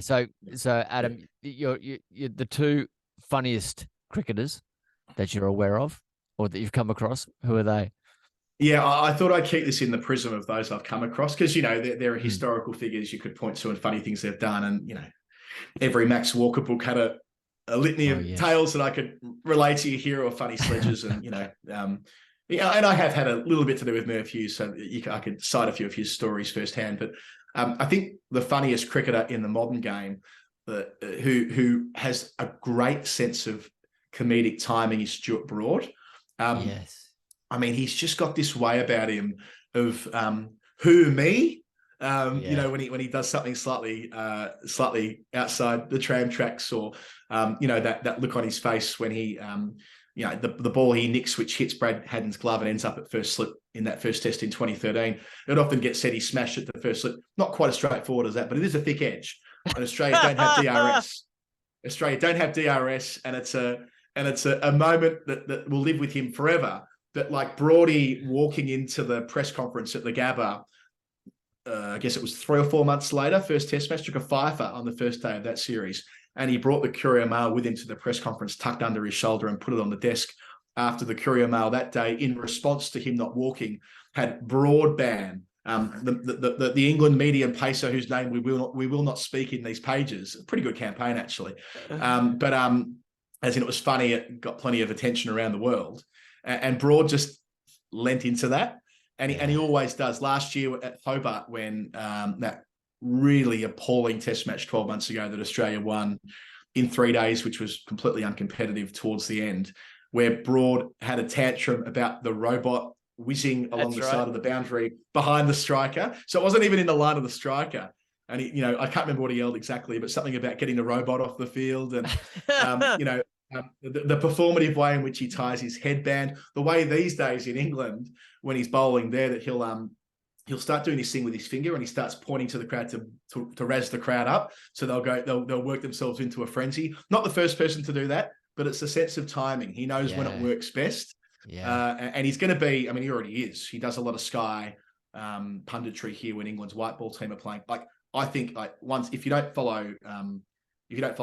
So, Adam, you're the two funniest cricketers that you're aware of or that you've come across. Who are they? Yeah, I thought I'd keep this in the prism of those I've come across because, there are Mm. historical figures you could point to and funny things they've done. And, every Max Walker book had a litany Oh, of yes. tales that I could relate to you here or funny sledges. And, and I have had a little bit to do with Merv Hughes, so I could cite a few of his stories firsthand. But I think the funniest cricketer in the modern game who has a great sense of comedic timing is Stuart Broad. Yes. I mean, he's just got this way about him of who me. Yeah. When he does something slightly outside the tram tracks, or that look on his face when he the ball he nicks, which hits Brad Haddin's glove and ends up at first slip in that first test in 2013. It often gets said he smashed it the first slip. Not quite as straightforward as that, but it is a thick edge. And Australia don't have DRS. Australia don't have DRS, and it's a moment that will live with him forever. But like Broady walking into the press conference at the Gabba, I guess it was 3 or 4 months later, first test match, took a fifer on the first day of that series. And he brought the Courier Mail with him to the press conference, tucked under his shoulder, and put it on the desk after the Courier Mail that day in response to him not walking, had broadband. The England medium pacer whose name we will not speak in these pages. A pretty good campaign, actually. But as in, it was funny, it got plenty of attention around the world. And Broad just lent into that. And he always does. Last year at Hobart, when that really appalling test match 12 months ago that Australia won in 3 days, which was completely uncompetitive towards the end, where Broad had a tantrum about the robot whizzing along the side of the boundary behind the striker. So it wasn't even in the line of the striker. And, I can't remember what he yelled exactly, but something about getting the robot off the field and, the performative way in which he ties his headband, the way these days in England, when he's bowling there, that he'll start doing this thing with his finger and he starts pointing to the crowd to razz the crowd up. So they'll work themselves into a frenzy. Not the first person to do that, but it's a sense of timing. He knows when it works best. Yeah. And he's going to be, I mean, he already is. He does a lot of Sky punditry here when England's white ball team are playing. Like, I think if you don't follow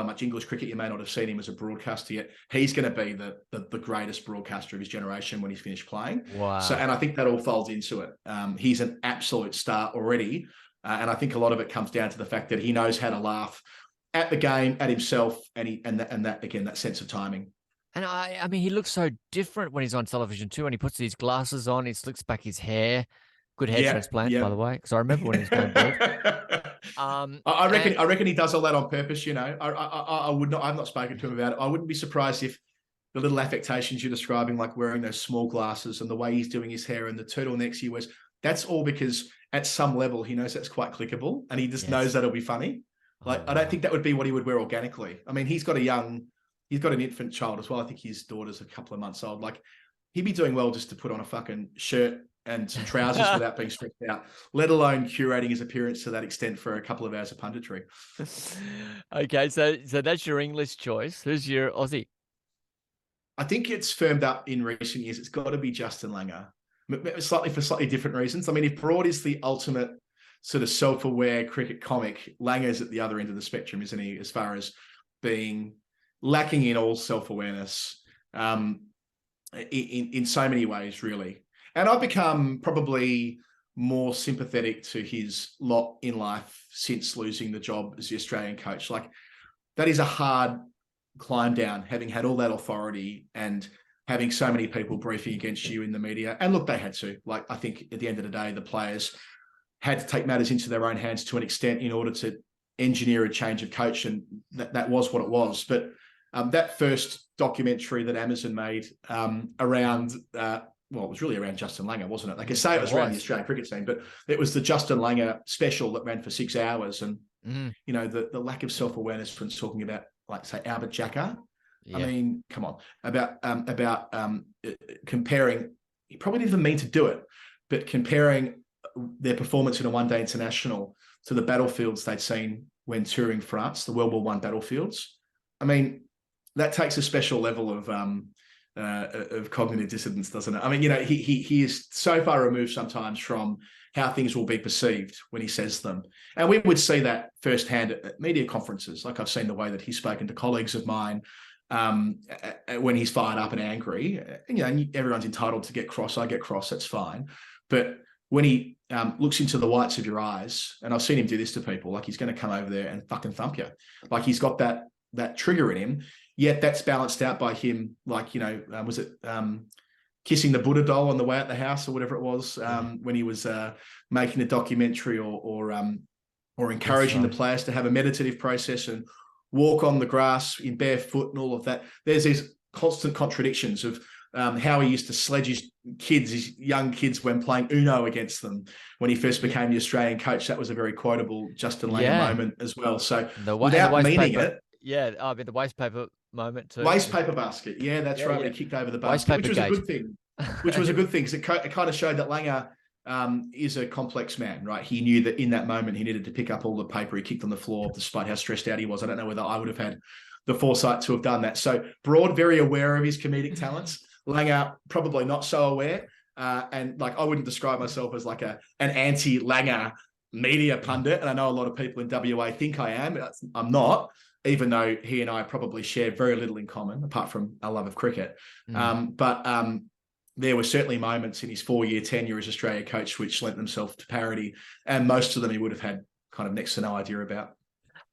much English cricket, you may not have seen him as a broadcaster yet. He's going to be the greatest broadcaster of his generation when he's finished playing. Wow. So, and I think that all folds into it. He's an absolute star already. And I think a lot of it comes down to the fact that he knows how to laugh at the game, at himself, and that sense of timing. And I mean, he looks so different when he's on television too. And he puts these glasses on, he slicks back his hair. Good hair transplant, by the way, because I remember when he was going bald. I reckon he does all that on purpose. I would not. I've not spoken to him about it. I wouldn't be surprised if the little affectations you're describing, like wearing those small glasses and the way he's doing his hair and the turtlenecks he wears, that's all because at some level he knows that's quite clickable, and he just knows that'll be funny. Like, I don't think that would be what he would wear organically. I mean, he's got an infant child as well. I think his daughter's a couple of months old. Like, he'd be doing well just to put on a fucking shirt and some trousers without being stressed out, let alone curating his appearance to that extent for a couple of hours of punditry. Okay, so that's your English choice. Who's your Aussie? I think it's firmed up in recent years. It's got to be Justin Langer, for slightly different reasons. I mean, if Broad is the ultimate sort of self-aware cricket comic, Langer's at the other end of the spectrum, isn't he, as far as being lacking in all self-awareness in so many ways, really. And I've become probably more sympathetic to his lot in life since losing the job as the Australian coach. Like, that is a hard climb down, having had all that authority and having so many people briefing against you in the media. And look, they had to. Like, I think at the end of the day, the players had to take matters into their own hands to an extent in order to engineer a change of coach, and that was what it was. But that first documentary that Amazon made around... it was really around Justin Langer, wasn't it? They could say it was around the Australian cricket team, but it was the Justin Langer special that ran for 6 hours. And, the lack of self-awareness when talking about, like, say, Albert Jacka. Yeah. I mean, come on. About comparing, he probably didn't even mean to do it, but comparing their performance in a one-day international to the battlefields they'd seen when touring France, the World War I battlefields. I mean, that takes a special level of cognitive dissonance, doesn't it? I mean, he is so far removed sometimes from how things will be perceived when he says them. And we would see that firsthand at media conferences. Like I've seen the way that he's spoken to colleagues of mine when he's fired up and angry. And, everyone's entitled to get cross. I get cross, that's fine. But when he looks into the whites of your eyes, and I've seen him do this to people, like he's going to come over there and fucking thump you. Like he's got that trigger in him, yet that's balanced out by him, like, was it kissing the Buddha doll on the way out the house or whatever it was, when he was making a documentary or encouraging the players to have a meditative process and walk on the grass in barefoot and all of that. There's these constant contradictions of how he used to sledge his young kids when playing Uno against them when he first became the Australian coach. That was a very quotable Justin Langer moment as well. So without meaning it. Yeah, I mean the waste paper moment too. Waste paper basket. Yeah, that's right. When he kicked over the basket, which was a good thing. Which was a good thing because it kind of showed that Langer is a complex man, right? He knew that in that moment he needed to pick up all the paper he kicked on the floor despite how stressed out he was. I don't know whether I would have had the foresight to have done that. So Broad, very aware of his comedic talents. Langer, probably not so aware. And like, I wouldn't describe myself as like an anti-Langer media pundit. And I know a lot of people in WA think I am. I'm not, even though he and I probably share very little in common, apart from our love of cricket. But there were certainly moments in his 4-year tenure as Australia coach which lent themselves to parody. And most of them he would have had kind of next to no idea about.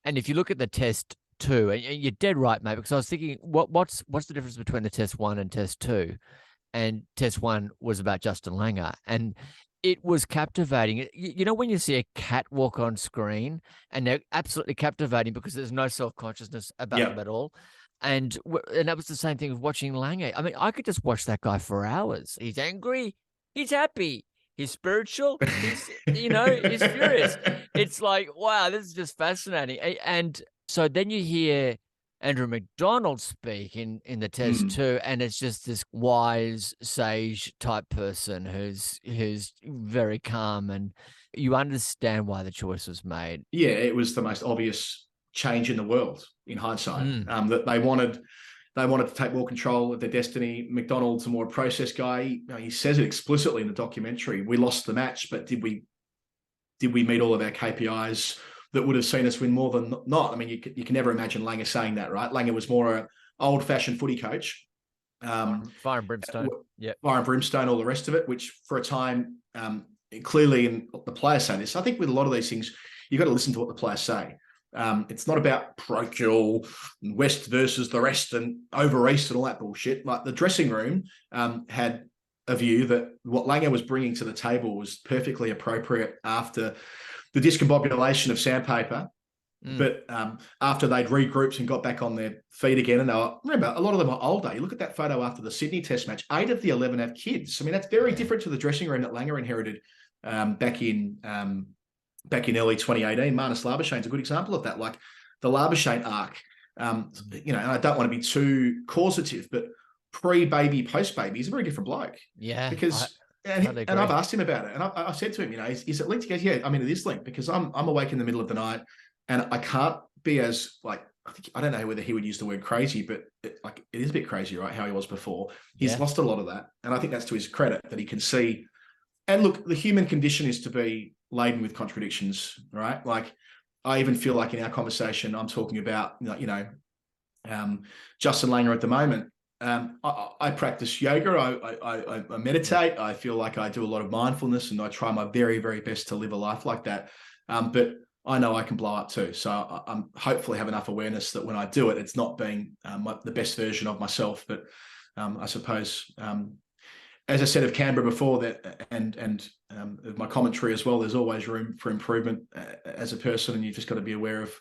And if you look at the Test 2, and you're dead right, mate, because I was thinking, what's the difference between the Test 1 and Test 2? And Test 1 was about Justin Langer, and it was captivating. You know, when you see a cat walk on screen and they're absolutely captivating because there's no self-consciousness about them at all. And that was the same thing with watching Langer. I mean, I could just watch that guy for hours. He's angry. He's happy. He's spiritual. He's, he's furious. It's like, wow, this is just fascinating. And so then you hear Andrew McDonald speak in the Test 2, and it's just this wise sage type person who's very calm, and you understand why the choice was made. Yeah, it was the most obvious change in the world in hindsight. That they wanted to take more control of their destiny. McDonald's a more process guy. He says it explicitly in the documentary. We lost the match, but did we meet all of our KPIs that would have seen us win more than not? I mean, you can never imagine Langer saying that, right? Langer was more an old-fashioned footy coach. Fire and brimstone. Yeah. Fire and brimstone, all the rest of it, which for a time, clearly, and the players say this, I think with a lot of these things, you've got to listen to what the players say. It's not about parochial and West versus the rest and over East and all that bullshit. Like the dressing room had a view that what Langer was bringing to the table was perfectly appropriate after the discombobulation of Sandpaper. But after they'd regrouped and got back on their feet again, and remember, a lot of them are older. You look at that photo after the Sydney Test match, 8 of the 11 have kids. I mean, that's very different to the dressing room that Langer inherited back in early 2018. Marnus Labuschagne's a good example of that. Like the Labuschagne arc, and I don't want to be too causative, but pre-baby, post-baby, he's a very different bloke. Yeah. Because and I've asked him about it, and I said to him, is it linked? He goes, yeah, I mean, it is linked because I'm awake in the middle of the night, and I can't be as I don't know whether he would use the word crazy, but it is a bit crazy, right? How he was before. He's lost a lot of that, and I think that's to his credit that he can see. And look, the human condition is to be laden with contradictions, right? Like I even feel like in our conversation, I'm talking about Justin Langer at the moment. I practice yoga. I meditate. I feel like I do a lot of mindfulness, and I try my very, very best to live a life like that. But I know I can blow up too. So I'm hopefully have enough awareness that when I do it, it's not being the best version of myself. But I suppose, as I said of Canberra before, that and my commentary as well, there's always room for improvement as a person, and you've just got to be aware of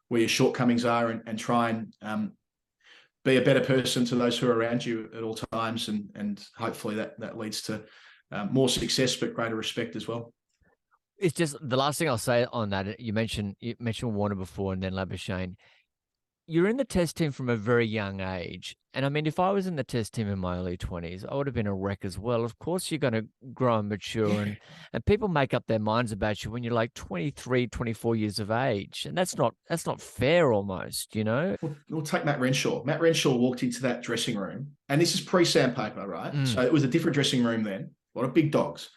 where your shortcomings are and try and be a better person to those who are around you at all times, and hopefully that leads to more success but greater respect as well. It's just the last thing I'll say on that. You mentioned Warner before, and then Labuschagne. You're in the Test team from a very young age, and I mean, if I was in the Test team in my early 20s, I would have been a wreck as well. Of course, you're going to grow and mature, and people make up their minds about you when you're like 23, 24 years of age, and that's not fair, almost, We'll take Matt Renshaw. Matt Renshaw walked into that dressing room, and this is pre-Sandpaper, right? So it was a different dressing room then, a lot of big dogs.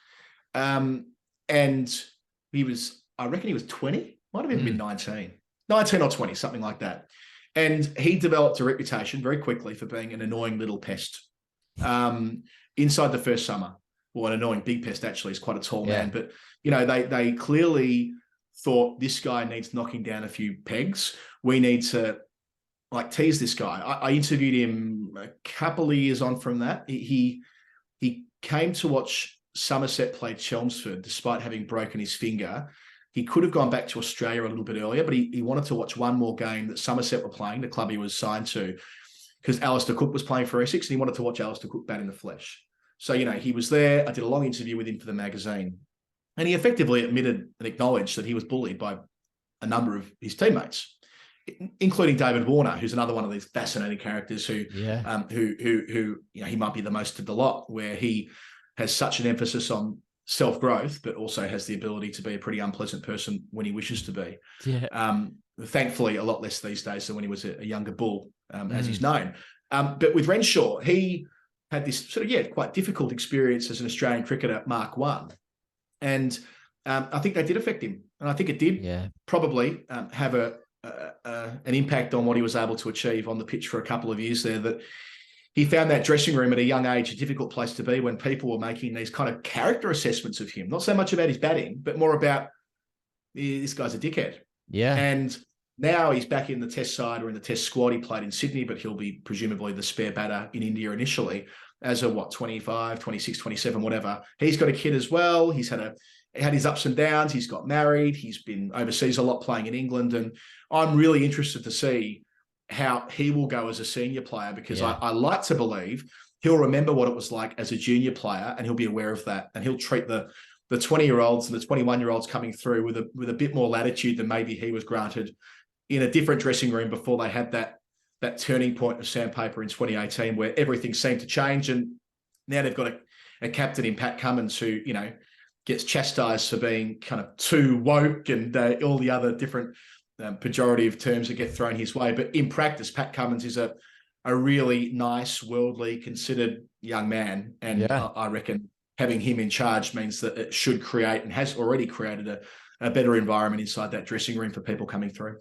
And And I reckon he was 20, might have even been 19 or 20, something like that. And he developed a reputation very quickly for being an annoying little pest. Inside the first summer, well, an annoying big pest actually, is quite a tall man, but they clearly thought this guy needs knocking down a few pegs. We need to tease this guy. I interviewed him a couple of years on from that. He came to watch Somerset play Chelmsford despite having broken his finger. He could have gone back to Australia a little bit earlier, but he wanted to watch one more game that Somerset were playing, the club he was signed to, because Alistair Cook was playing for Essex, and he wanted to watch Alistair Cook bat in the flesh. So, he was there. I did a long interview with him for the magazine, and he effectively admitted and acknowledged that he was bullied by a number of his teammates, including David Warner, who's another one of these fascinating characters who he might be the most of the lot, where he has such an emphasis on self-growth, but also has the ability to be a pretty unpleasant person when he wishes to be. Thankfully, a lot less these days than when he was a younger bull, as he's known. But with Renshaw, he had this sort of, quite difficult experience as an Australian cricketer, Mark I. And I think that did affect him. And I think it did probably have an impact on what he was able to achieve on the pitch for a couple of years there, that he found that dressing room at a young age a difficult place to be when people were making these kind of character assessments of him, not so much about his batting, but more about this guy's a dickhead. Yeah. And now he's back in the test side or in the test squad. He played in Sydney, but he'll be presumably the spare batter in India initially as a 25, 26, 27, whatever. He's got a kid as well. He's had his ups and downs. He's got married. He's been overseas a lot playing in England. And I'm really interested to see how he will go as a senior player, because I like to believe he'll remember what it was like as a junior player, and he'll be aware of that, and he'll treat the 20-year-olds and the 21-year-olds coming through with a bit more latitude than maybe he was granted in a different dressing room before they had that turning point of sandpaper in 2018, where everything seemed to change. And now they've got a captain in Pat Cummins who, gets chastised for being kind of too woke and all the other different pejorative terms that get thrown his way. But in practice, Pat Cummins is a really nice, worldly, considered young man. And I reckon having him in charge means that it should create, and has already created, a better environment inside that dressing room for people coming through.